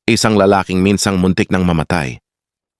isang lalaking minsang muntik ng mamatay.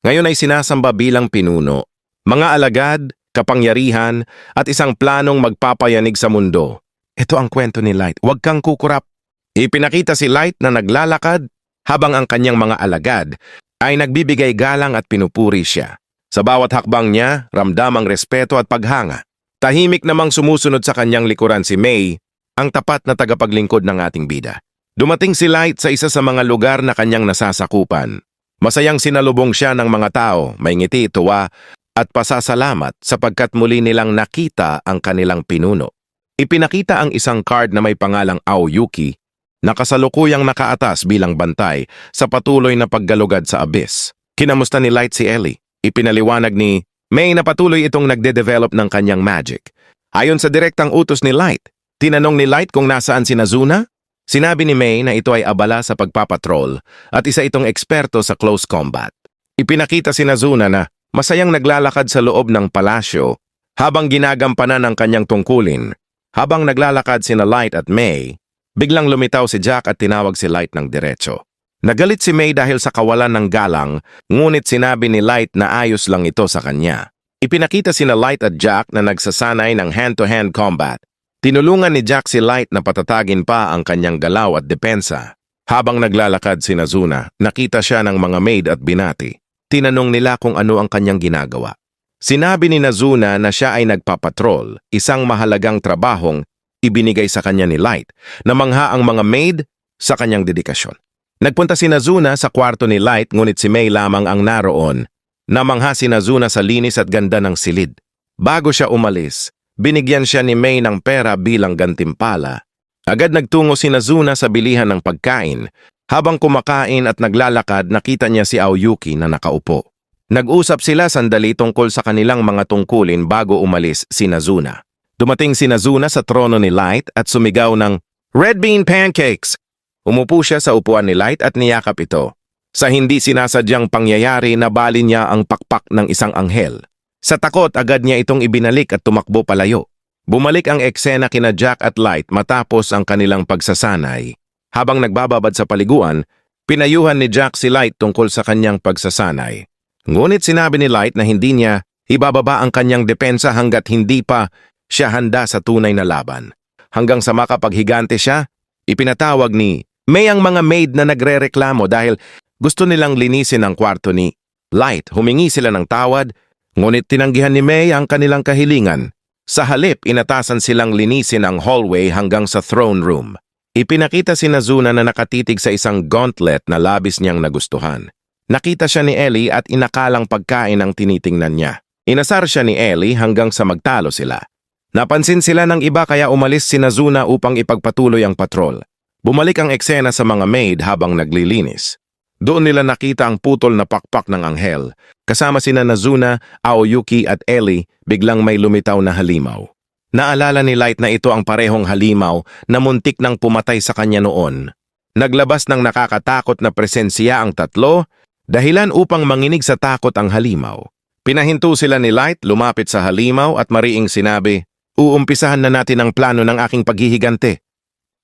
Ngayon ay sinasamba bilang pinuno, mga alagad, kapangyarihan, at isang planong magpapayanig sa mundo. Ito ang kwento ni Light, huwag kang kukurap. Ipinakita si Light na naglalakad habang ang kanyang mga alagad ay nagbibigay galang at pinupuri siya. Sa bawat hakbang niya, ramdam ang respeto at paghanga. Tahimik namang sumusunod sa kanyang likuran si May, ang tapat na tagapaglingkod ng ating bida. Dumating si Light sa isa sa mga lugar na kanyang nasasakupan. Masayang sinalubong siya ng mga tao, may ngiti, tuwa, at pasasalamat sapagkat muli nilang nakita ang kanilang pinuno. Ipinakita ang isang card na may pangalang Aoyuki na kasalukuyang nakaatas bilang bantay sa patuloy na paggalugad sa abyss. Kinamusta ni Light si Ellie. Ipinaliwanag ni May na patuloy itong nagde-develop ng kanyang magic. Ayon sa direktang utos ni Light, tinanong ni Light kung nasaan si Nazuna. Sinabi ni May na ito ay abala sa pagpapatrol at isa itong eksperto sa close combat. Ipinakita si Nazuna na masayang naglalakad sa loob ng palasyo habang ginagampanan ang kanyang tungkulin. Habang naglalakad sina Light at May, biglang lumitaw si Jack at tinawag si Light ng diretso. Nagalit si May dahil sa kawalan ng galang, ngunit sinabi ni Light na ayos lang ito sa kanya. Ipinakita sina Light at Jack na nagsasanay ng hand-to-hand combat. Tinulungan ni Jack si Light na patatagin pa ang kanyang galaw at depensa. Habang naglalakad si Nazuna, nakita siya ng mga maid at binati. Tinanong nila kung ano ang kanyang ginagawa. Sinabi ni Nazuna na siya ay nagpapatrol, isang mahalagang trabahong ibinigay sa kanya ni Light, na mangha ang mga maid sa kanyang dedikasyon. Nagpunta si Nazuna sa kwarto ni Light ngunit si May lamang ang naroon. Namangha si Nazuna sa linis at ganda ng silid. Bago siya umalis, binigyan siya ni May ng pera bilang gantimpala. Agad nagtungo si Nazuna sa bilihan ng pagkain. Habang kumakain at naglalakad, nakita niya si Aoyuki na nakaupo. Nag-usap sila sandali tungkol sa kanilang mga tungkulin bago umalis si Nazuna. Dumating si Nazuna sa trono ni Light at sumigaw ng "Red Bean Pancakes!" Umupo siya sa upuan ni Light at niyakap ito. Sa hindi sinasadyang pangyayari, nabali niya ang pakpak ng isang anghel. Sa takot, agad niya itong ibinalik at tumakbo palayo. Bumalik ang eksena kina Jack at Light matapos ang kanilang pagsasanay. Habang nagbababad sa paliguan, pinayuhan ni Jack si Light tungkol sa kanyang pagsasanay. Ngunit sinabi ni Light na hindi niya ibababa ang kanyang depensa hanggat hindi pa siya handa sa tunay na laban. Hanggang sa makapaghigante siya, ipinatawag ni May ang mga maid na nagrereklamo dahil gusto nilang linisin ang kwarto ni Light. Humingi sila ng tawad, ngunit tinanggihan ni May ang kanilang kahilingan. Sa halip, inatasan silang linisin ang hallway hanggang sa throne room. Ipinakita si Nazuna na nakatitig sa isang gauntlet na labis niyang nagustuhan. Nakita siya ni Ellie at inakalang pagkain ang tinitingnan niya. Inasar siya ni Ellie hanggang sa magtalo sila. Napansin sila ng iba kaya umalis si Nazuna upang ipagpatuloy ang patrol. Bumalik ang eksena sa mga maid habang naglilinis. Doon nila nakita ang putol na pakpak ng anghel. Kasama sina Nazuna, Aoyuki at Ellie, biglang may lumitaw na halimaw. Naalala ni Light na ito ang parehong halimaw na muntik nang pumatay sa kanya noon. Naglabas ng nakakatakot na presensya ang tatlo, dahilan upang manginig sa takot ang halimaw. Pinahinto sila ni Light, lumapit sa halimaw at mariing sinabi, "Uumpisahan na natin ang plano ng aking paghihigante."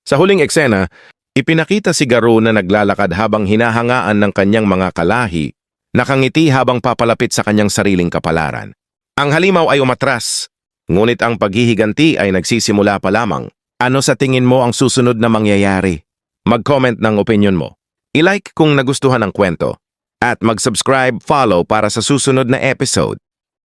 Sa huling eksena, ipinakita si Garou na naglalakad habang hinahangaan ng kanyang mga kalahi, nakangiti habang papalapit sa kanyang sariling kapalaran. Ang halimaw ay umatras, ngunit ang paghihiganti ay nagsisimula pa lamang. Ano sa tingin mo ang susunod na mangyayari? Mag-comment ng opinion mo. I-like kung nagustuhan ang kwento. At mag-subscribe, follow para sa susunod na episode.